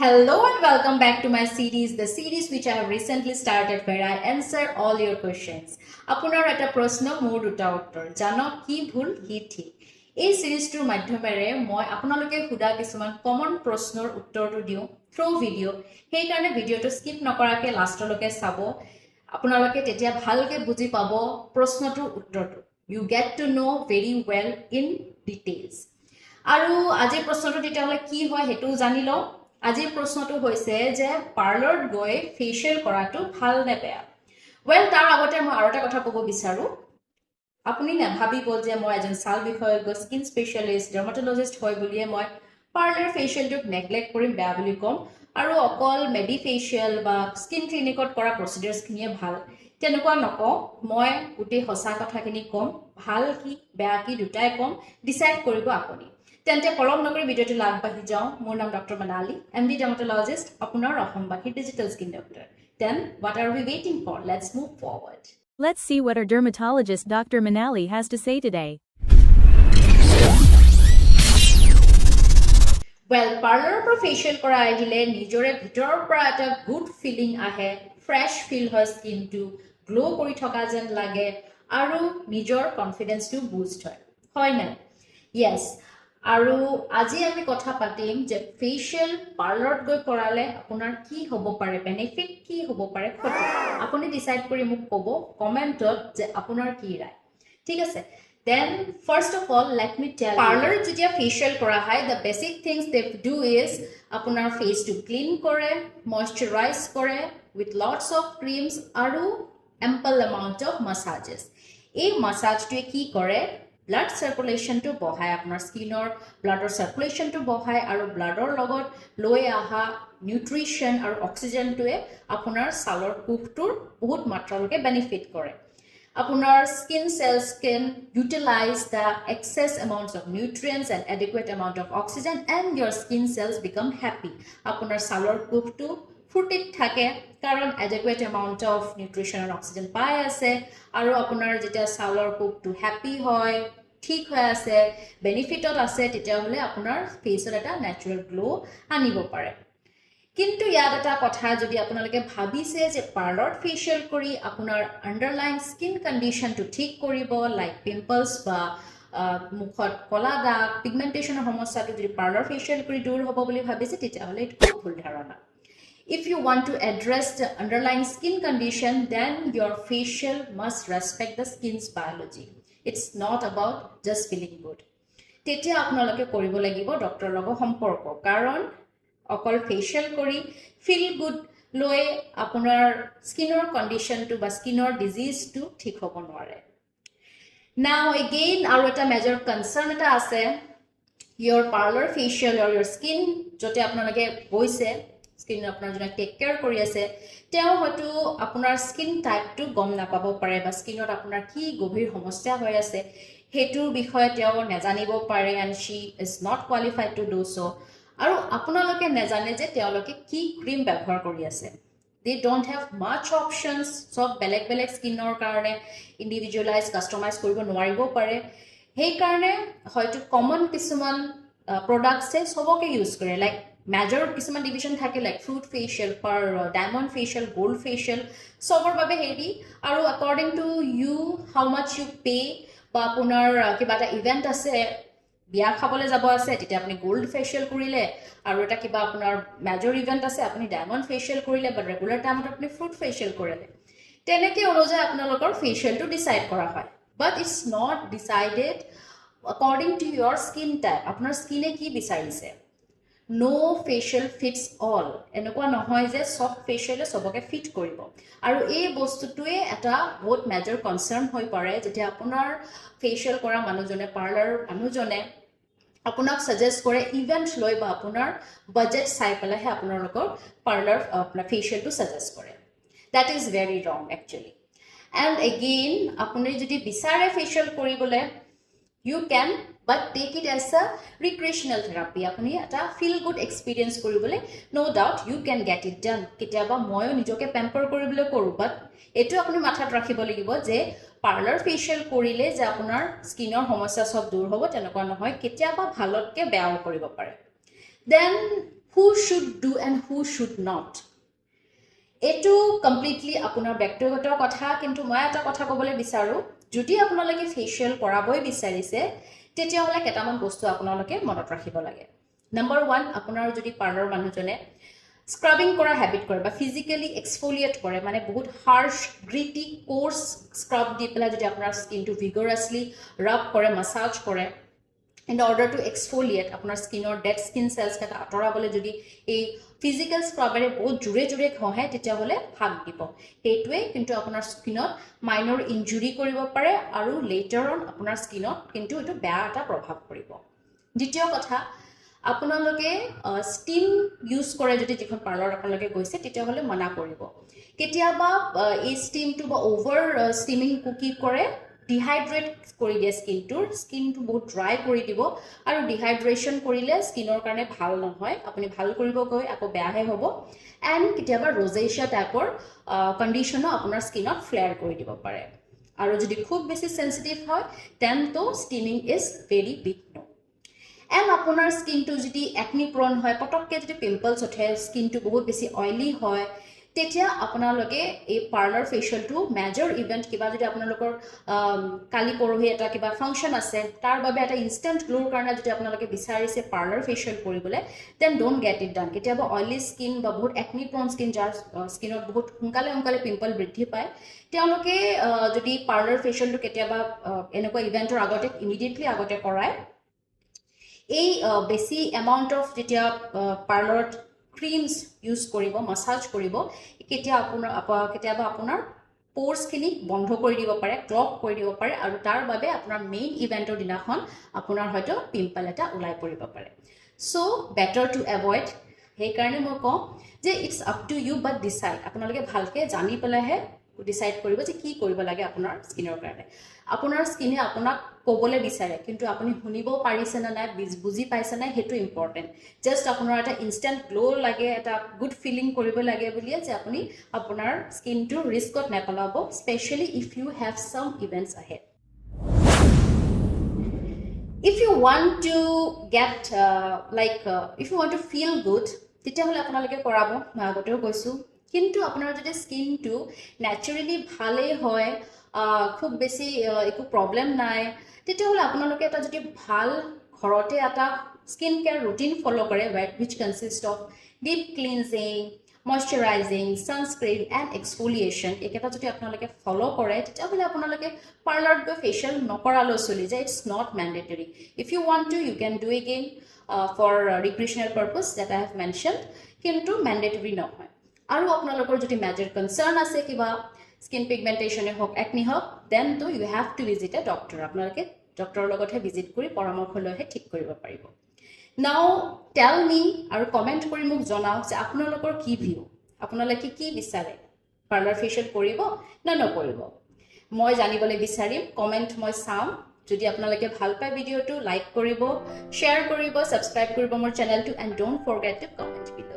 Hello and welcome back to my series, the series which I have recently started where I answer all your questions. Apunar eta proshno mur duta uttor jano ki bhul ki thik. এই সিৰিজটোৰ মাধ্যমেৰে মই আপোনালোকে খুদা কিছুমান common প্ৰশ্নৰ উত্তৰটো দিও through video সেই কাৰণে ভিডিওটো স্কিপ নকৰাকে লাষ্টলৈকে চাব আপোনালোকে তেতিয়া ভালকে বুজি পাব প্ৰশ্নটোৰ উত্তৰটো you get to know very well in details আৰু আজি প্ৰশ্নটো তেতিয়াহলে কি হয় হেতু জানি লও আজি প্ৰশ্নটো হৈছে যে পাৰ্লাৰত গৈ ফেশিয়াল কৰাটো ভাল নে বেয়া ওয়েল তাৰ আগতে মই আৰু এটা কথা ক'ব বিচাৰো আপুনি না ভাবিব যে মই এজন সাল বিশেষজ্ঞ স্কিন স্পেশালিস্ট ডার্মাটোলজিস্ট হয় বুলিয়ে মই পাৰ্লাৰ ফেশিয়ালটো নেগলেক্ট কৰিম বেয়া বুলি কম আৰু অকল মেডি ফেশিয়াল বা স্কিন ক্লিনিকত কৰা প্ৰসিডিউৰছ খিনিয়ে ভাল তেনেকুৱা নকও মই উঠি হসা কথাখিনি কম ভাল কি বেয়া কি দুটাই কম ডিসাইড কৰিব আপুনি তেন্তে কলম নকৰি ভিডিওটো আগবাঢ়ি যাও মোৰ নাম ডক্টৰ মানালি এমডি ডাৰ্মাটোলজিস্ট আপোনাৰ অসমবাসী digital skin doctor then what are we waiting for let's move forward. Let's see what our dermatologist Dr. Manali has to say today. Well, parlor pro facial kora ahile nijore bhitor pora eta good feeling ahe, fresh feel hoy skin to glow kori thoka jen lage aru nijor confidence to boost hoy. Hoy na? Yes. আৰু আজি আমি কথা পাতিম যে facial পাৰ্লাৰত গৈ কৰালে আপোনাৰ কি হ'ব পাৰে বেনিফিট কি হ'ব পাৰে ক্ষতি আপুনি ডিসাইড কৰি মোক ক'ব কমেন্টত যে আপোনাৰ কি ৰায় ঠিক আছে then first of all let me tell parlor যেতিয়া ফেশিয়াল কৰা হয় the basic things they do is আপোনাৰ face to clean কৰে moisturize কৰে with lots of creams আৰু ample amount of massages এই massage কি কৰে blood circulation to bohai apnar skinor bloodor circulation to bohai aru bloodor logot loi aha nutrition aru oxygen to e apunar salor kuhtur bahut matraloke benefit kore apunar skin cells can utilize the excess amounts of nutrients and adequate amount of oxygen and your skin cells become happy apunar salor kuhtu ফুটিত থাকে কারণ adequate amount of nutrition and oxygen পাই আছে আৰু আপোনাৰ যেতিয়া সালৰ কুকটো happy হয় ঠিক হৈ আছে বেনিফিটত আছে তেতিয়া হলে আপোনাৰ ফেসৰ এটা ন্যাচাৰাল গ্লো আনিব পাৰে কিন্তু ইয়াত এটা কথা যদি আপোনালোকে ভাবিছে যে পাৰ্লাৰত ফেশিয়াল কৰি আপোনাৰ আন্ডাৰলাইন স্কিন কন্ডিশনটো ঠিক কৰিব লাইক পিম্পলস বা মুখত কলা দাগ পিগমেন্টেশনৰ সমস্যাটো যদি পাৰ্লাৰ ফেশিয়াল কৰি দূৰ হ'ব বুলি ভাবিছে তেতিয়া হলে এটা ভুল ধাৰণা If you want to address the underlying skin condition, then your facial must respect the skin's biology. It's not about just feeling good. Tetia apnaloke koribo lagibo doctor logo সম্পর্ক কারণ অকল facial করি feel good লয় আপনার skinor condition to বা skinor disease to ঠিক হব নোৱাৰে Now again আৰু এটা major concern এটা আছে your parlor facial or your skin jote apnaloke boise skin আপোনাৰ জনা টেক কেয়াৰ কৰি আছে তেও হয়তো আপোনাৰ স্কিন টাইপটো গম নাপাব পাৰে বা স্কিনত আপোনাৰ কি গভীৰ সমস্যা হৈ আছে হেতুৰ বিষয়ে তেও নেজানিব পাৰে and she is not qualified to do so আৰু আপোনালোকে নেজানে যে তেওলোকে কি ক্ৰীম ব্যৱহাৰ কৰি আছে they don't have much options সব বেলেগ বেলেগ স্কিনৰ কাৰণে ইন্ডিভিজুৱেলাইজ কাস্টমাইজ কৰিব নোৱাৰিব পাৰে সেই কাৰণে হয়তো কমন কিছুমান প্ৰডাক্টছে সবকে ইউজ কৰে লাইক major কিছুমান ডিভিশন থাকে লাইক ফ্ৰুট ফেশিয়াল পাৰ ডায়মণ্ড ফেশিয়াল গোল্ড ফেশিয়াল সবৰ বাবে হেৰি আৰু according to you how much you pay বা আপোনাৰ কিবা এটা ইভেন্ট আছে বিয়া খাবলৈ যাব আছে তেতিয়া আপুনি গোল্ড ফেশিয়াল কৰিলে আৰু এটা কিবা আপোনাৰ মেজৰ ইভেন্ট আছে আপুনি ডায়মণ্ড ফেশিয়াল কৰিলে বা ৰেগুলাৰ টাইমত আপুনি ফ্ৰুট ফেশিয়াল কৰিলে তেনেকৈ অনুযায়ী আপোনালোকৰ ফেশিয়ালটো ডিসাইড কৰা হয় but it's not decided according to your skin type আপোনাৰ স্কিনে কি বিচাৰিছে No facial fits all. এনেকুৱা নহয় যে সব ফেশিয়ালে সবকে ফিট কৰিব আৰু এই বস্তুটোৱে এটা বহুত মেজৰ কনসাৰ্ন হৈ পৰে যেতিয়া আপোনাৰ ফেশিয়াল কৰা মানুহজনে পাৰ্লাৰ মানুহজনে আপোনাক সাজেষ্ট কৰে ইভেন্ট লৈ বা আপোনাৰ বাজেট চাই পেলাইহে আপোনালোকৰ পাৰ্লাৰ আপোনাৰ ফেশিয়ালটো সাজেষ্ট কৰে that is very wrong actually and again আপুনি যদি বিচাৰে ফেশিয়াল কৰিবলৈ you can but take it as a recreational therapy apuni eta feel good experience koribole no doubt you can get it done kitiaba moyo nijoke pamper koribole koru but etu apuni mathat rakhibo lagibo je parlor facial korile je apunar skinor homosya sob dur hobo tenokwa nohoy kitiaba bhalotke beao koribo pare then who should do and who should not. এইটো completely আপোনাৰ ব্যক্তিগত কথা, কিন্তু মই এটা কথা ক'বলৈ বিচাৰোঁ, যদি আপোনালোকে ফেচিয়েল কৰাবই বিচাৰিছে তেতিয়াহ'লে কেইটামান বস্তু আপোনালোকে মনত ৰাখিব লাগে। নম্বৰ 1, আপোনাৰ যদি পাৰ্লাৰ মানুহজনে স্ক্ৰাবিং কৰা হেবিট কৰে বা ফিজিকেলি এক্সফলিয়েট কৰে, মানে বহুত হাৰ্শ গ্ৰিটি কোৰ্স স্ক্ৰাব দি পেলাই যদি আপোনাৰ স্কিনটো ভিগৰাছলি ৰাব কৰে, মাছাজ কৰে, in order to exfoliate আপোনাৰ স্কিনৰ ডেড স্কিন চেলছ কেইটা আঁতৰাবলৈ যদি এই ফিজিকেল স্ক্ৰাবেৰে বহুত জোৰে জোৰে ঘঁহে তেতিয়াহ'লে হাক দিব। সেইটোৱে কিন্তু আপোনাৰ স্কিনত মাইনৰ ইঞ্জুৰি কৰিব পাৰে আৰু লেটাৰ অন আপোনাৰ স্কিনত কিন্তু এইটো বেয়া এটা প্ৰভাৱ পৰিব। দ্বিতীয় কথা, আপোনালোকে ষ্টিম ইউজ কৰে যদি যিখন পাৰ্লাৰত আপোনালোকে গৈছে তেতিয়াহ'লে মানা কৰিব। কেতিয়াবা এই ষ্টিমটো বা অ'ভাৰ ষ্টিমিং কি কৰে, ডিহাইড্ৰেট কৰি দিয়ে স্কিনটো বহুত ড্ৰাই কৰি দিব, আৰু ডিহাইড্ৰেশ্যন কৰিলে স্কিনৰ কাৰণে ভাল নহয়, আপুনি ভাল কৰিব গৈ আকৌ বেয়াহে হ'ব। এণ্ড কেতিয়াবা ৰ'জেচিয়া টাইপৰ কণ্ডিশ্যনো আপোনাৰ স্কিনত ফ্লেয়াৰ কৰি দিব পাৰে। আৰু যদি খুব বেছি চেঞ্চিটিভ হয় দেন তো steaming is very big no'. And আপোনাৰ স্কিনটো যদি একনি প্ৰন হয়, পটককৈ যদি পিম্পলছ উঠে, স্কিনটো বহুত বেছি অইলি হয়, তেতিয়া আপোনালোকে এই পাৰ্লাৰ ফেচিয়েলটো মেজৰ ইভেণ্ট কিবা যদি আপোনালোকৰ কালি পৰহি এটা কিবা ফাংচন আছে, তাৰ বাবে এটা ইনষ্টেণ্ট গ্লোৰ কাৰণে যদি আপোনালোকে বিচাৰিছে পাৰ্লাৰ ফেচিয়েল কৰিবলৈ, দেন ডোণ্ট গেট ইট ডান। কেতিয়াবা অইলি স্কিন বা বহুত একনি প্ৰন স্কিন, যাৰ স্কিনত বহুত সোনকালে পিম্পল বৃদ্ধি পায়, তেওঁলোকে যদি পাৰ্লাৰ ফেচিয়েলটো কেতিয়াবা এনেকুৱা ইভেণ্টৰ আগতে ইমিডিয়েটলি আগতে কৰায়, এই বেছি এমাউণ্ট অফ যেতিয়া পাৰ্লাৰত ক্ৰীমছ ইউজ কৰিব, মাছাজ কৰিব, কেতিয়াবা আপোনাৰ প'ৰ্ছখিনি বন্ধ কৰি দিব পাৰে, ক্লগ কৰি দিব পাৰে, আৰু তাৰ বাবে আপোনাৰ মেইন ইভেণ্টৰ দিনাখন আপোনাৰ হয়তো পিম্পল এটা ওলাই পৰিব পাৰে। So' better to avoid. সেইকাৰণে মই কওঁ যে it's up to you, but decide. আপোনালোকে ভালকৈ জানি পেলাইহে ডিচাইড কৰিব যে কি কৰিব লাগে আপোনাৰ স্কিনৰ কাৰণে। আপোনাৰ স্কিনে আপোনাক ক'বলৈ বিচাৰে, কিন্তু আপুনি শুনিব পাৰিছে নে নাই, বুজি পাইছে নাই, সেইটো ইম্পৰ্টেণ্ট। জাষ্ট আপোনাৰ এটা ইনষ্টেণ্ট গ্ল' লাগে, এটা গুড ফিলিং কৰিব লাগে বুলিয়ে যে আপুনি আপোনাৰ স্কিনটো ৰিস্কত নেপেলাব, specially if you have some events ahead. If you want to get if you want to feel good, তেতিয়াহ'লে আপোনালোকে কৰাব, মই আগতেও কৈছোঁ। কিন্তু আপোনাৰ যদি স্কিনটো নেচাৰেলি ভালেই হয়, খুব বেছি একো প্ৰব্লেম নাই, তেতিয়াহ'লে আপোনালোকে এটা যদি ভাল ঘৰতে এটা স্কিন কেয়াৰ ৰুটিন ফ'ল' কৰে, which consists of deep cleansing, moisturizing, sunscreen and exfoliation, এইকেইটা যদি আপোনালোকে ফ'ল' কৰে, তেতিয়াহ'লে আপোনালোকে পাৰ্লাৰত গৈ ফেচিয়েল নকৰালৈও চলি যায়। It's not mandatory. If you want to, you can do again for recreational purpose that I have mention, কিন্তু মেণ্ডেটৰী নহয়। আৰু আপোনালোকৰ যদি মেজৰ কনচাৰ্ণ আছে কিবা স্কিন পিগমেণ্টেশ্যনে হওক, একনি হওক, দেন তো you have to visit a doctor. আপোনালোকে ডক্টৰৰ লগতহে ভিজিট কৰি পৰামৰ্শ লৈহে ঠিক কৰিব পাৰিব। নাও টেল মি, আৰু কমেণ্ট কৰি মোক জনাওক যে আপোনালোকৰ কি ভিউ, আপোনালোকে কি বিচাৰে, পাৰ্লাৰ ফেচিয়েল কৰিব নে নকৰিব। মই জানিবলৈ বিচাৰিম, কমেণ্ট মই চাম। যদি আপোনালোকে ভাল পায় ভিডিঅ'টো, লাইক কৰিব, শ্বেয়াৰ কৰিব, ছাবস্ক্ৰাইব কৰিব মোৰ চেনেলটো, and don't forget two comment bill'.